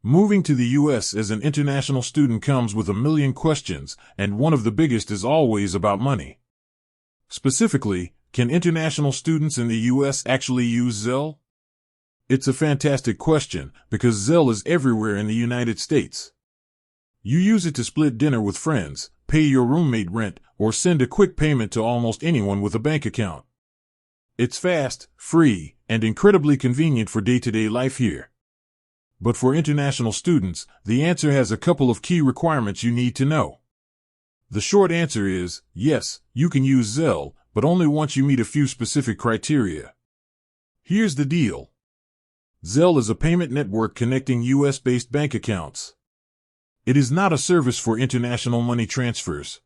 Moving to the U.S. as an international student comes with a million questions, and one of the biggest is always about money. Specifically, can international students in the U.S. actually use Zelle? It's a fantastic question, because Zelle is everywhere in the United States. You use it to split dinner with friends, pay your roommate rent, or send a quick payment to almost anyone with a bank account. It's fast, free, and incredibly convenient for day-to-day life here. But for international students, the answer has a couple of key requirements you need to know. The short answer is, yes, you can use Zelle, but only once you meet a few specific criteria. Here's the deal. Zelle is a payment network connecting U.S.-based bank accounts. It is not a service for international money transfers.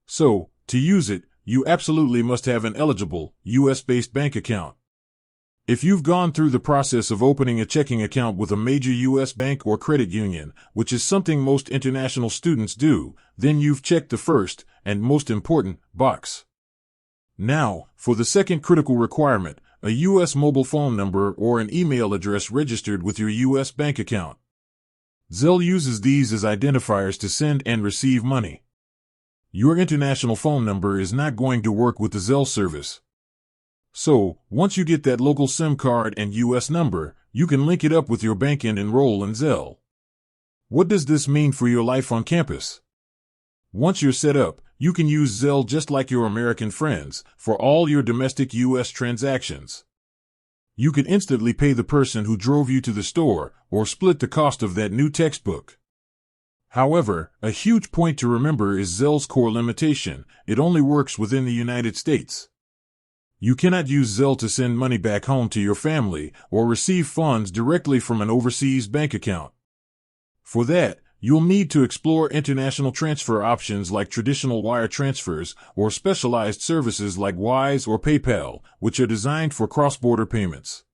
So, to use it, you absolutely must have an eligible, U.S.-based bank account. If you've gone through the process of opening a checking account with a major U.S. bank or credit union, which is something most international students do, then you've checked the first, and most important, box. Now, for the second critical requirement, a U.S. mobile phone number or an email address registered with your U.S. bank account. Zelle uses these as identifiers to send and receive money. Your international phone number is not going to work with the Zelle service. So, once you get that local SIM card and U.S. number, you can link it up with your bank and enroll in Zelle. What does this mean for your life on campus? Once you're set up, you can use Zelle just like your American friends for all your domestic U.S. transactions. You can instantly pay the person who drove you to the store or split the cost of that new textbook. However, a huge point to remember is Zelle's core limitation: it only works within the United States. You cannot use Zelle to send money back home to your family or receive funds directly from an overseas bank account. For that, you'll need to explore international transfer options like traditional wire transfers or specialized services like Wise or PayPal, which are designed for cross-border payments.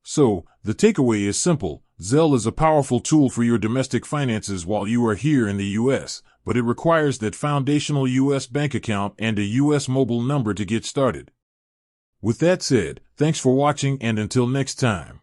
So, the takeaway is simple: Zelle is a powerful tool for your domestic finances while you are here in the U.S., but it requires that foundational U.S. bank account and a U.S. mobile number to get started. With that said, thanks for watching, and until next time.